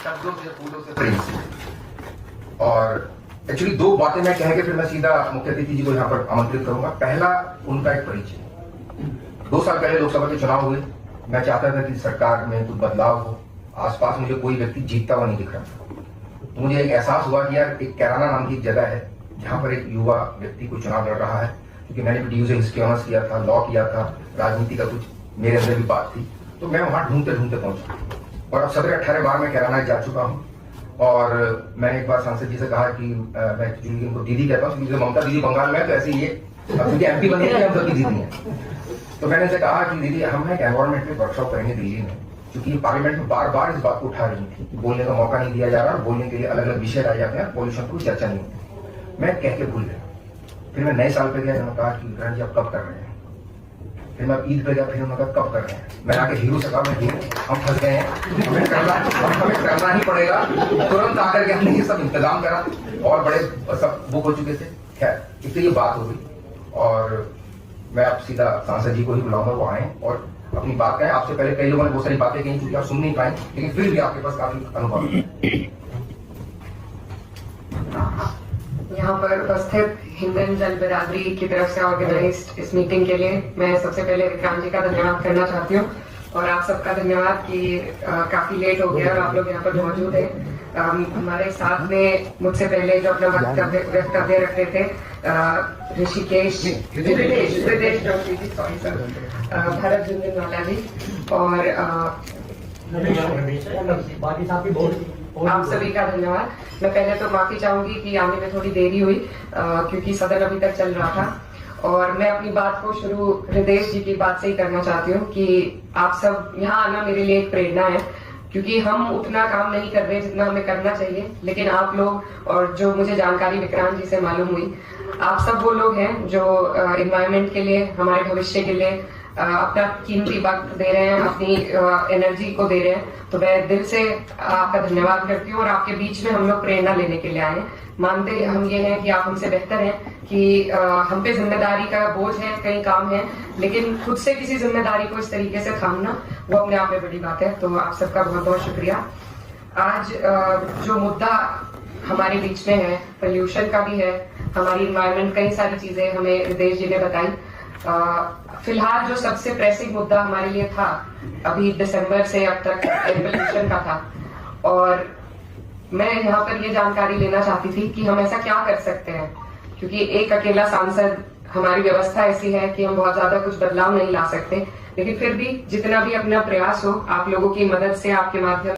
शब्दों से, फूलों से, प्रेम से। और एक्चुअली दो बातें मैं कह के फिर मैं सीधा मुख्य अतिथि जी को यहाँ पर आमंत्रित करूंगा। पहला, उनका एक परिचय। 2 साल पहले लोकसभा के चुनाव हुए। मैं चाहता था कि सरकार में कुछ बदलाव हो। आसपास मुझे कोई व्यक्ति जीतता हुआ नहीं दिख रहा था। तो मुझे एक एहसास हुआ कि यार एक कैराना नाम की एक जगह है जहां पर एक युवा व्यक्ति को चुनाव लड़ रहा है, क्योंकि मैंने भी DU से हिस्ट्री ऑनर्स किया था, लॉ किया था, राजनीति का कुछ मेरे अंदर भी बात थी। तो मैं वहां ढूंढते ढूंढते पहुंचा और अब 17-18 बार मैं कैराना जा चुका हूँ। और मैंने एक बार सांसद जी से कहा कि मैं एक्चुअली उनको दीदी कहता हूँ, क्योंकि ममता दीदी बंगाल में है तो ऐसे ही है, क्योंकि MP बनी है हम सबकी दीदी है। तो मैंने उनसे कहा कि दीदी हम एक एनवायरमेंट में वर्कशॉप करेंगे दिल्ली में, क्योंकि पार्लियामेंट में बार बार इस बात को उठा रही थी कि बोलने का मौका नहीं दिया जा रहा और बोलने के लिए अलग अलग विषय लाए जाते हैं, पॉल्यूशन पर चर्चा नहीं होती। मैं कह के भूल गया। फिर मैं नए साल पे गया, उन्होंने कहा कि विक्रांत जी आप कब कर रहे हैं। फिर मैं ईद पे गया, फिर उन्होंने कहा कब कर रहे हैं। मैं आके हीरो से कहा मैं हीरो, हम फंस गए हैं, हमें करना ही पड़ेगा। तुरंत आकर के हमने ये सब इंतजाम करा और बड़े सब बुक हो चुके थे। खैर एक तो ये बात हो गई और मैं अब सीधा सांसद जी को ही बुलाऊंगा, वो आए और अपनी बात कहें। आपसे पहले कई लोगों ने बहुत सारी बातें कही क्योंकि आप सुन नहीं पाए, लेकिन फिर भी आपके पास काफी अनुभव है। यहाँ पर उपस्थित हिंदन जल बिरादरी की तरफ से ऑर्गेनाइज्ड इस मीटिंग के लिए मैं सबसे पहले विक्रांत जी का धन्यवाद करना चाहती हूँ और आप सबका धन्यवाद कि काफी लेट हो गया और आप लोग यहाँ पर मौजूद हैं। हमारे साथ में मुझसे पहले जो अपना वक्तव्य रखते थे ऋषिकेश भरत झुंझुनवाला जी और आप सभी का धन्यवाद। मैं पहले तो माफी चाहूंगी कि आने में थोड़ी देरी हुई क्योंकि सदन अभी तक चल रहा था और मैं अपनी बात को शुरू हृदय जी की बात से ही करना चाहती हूँ कि आप सब यहाँ आना मेरे लिए एक प्रेरणा है, क्योंकि हम उतना काम नहीं कर रहे जितना हमें करना चाहिए, लेकिन आप लोग और जो मुझे जानकारी विक्रांत जी से मालूम हुई, आप सब वो लोग हैं जो एनवायरनमेंट के लिए, हमारे भविष्य के लिए अपना कीमती वक्त दे रहे हैं, अपनी एनर्जी को दे रहे हैं। तो मैं दिल से आपका धन्यवाद करती हूँ और आपके बीच में हम लोग प्रेरणा लेने के लिए आए हैं। मानते हम ये हैं कि आप हमसे बेहतर हैं कि हम पे जिम्मेदारी का बोझ है, कई काम है, लेकिन खुद से किसी जिम्मेदारी को इस तरीके से थामना वो अपने आप में बड़ी बात है। तो आप सबका बहुत बहुत शुक्रिया। आज जो मुद्दा हमारे बीच में है, पोल्यूशन का भी है, हमारी इन्वायरमेंट, कई सारी चीजें हमें विदेश जी ने बताई। फिलहाल जो सबसे प्रेसिंग मुद्दा हमारे लिए था अभी दिसंबर से अब तक एयर पोल्यूशन का था और मैं यहाँ पर ये जानकारी लेना चाहती थी कि हम ऐसा क्या कर सकते हैं, क्योंकि एक अकेला सांसद, हमारी व्यवस्था ऐसी है कि हम बहुत ज्यादा कुछ बदलाव नहीं ला सकते, लेकिन फिर भी जितना भी अपना प्रयास हो, आप लोगों की मदद से, आपके माध्यम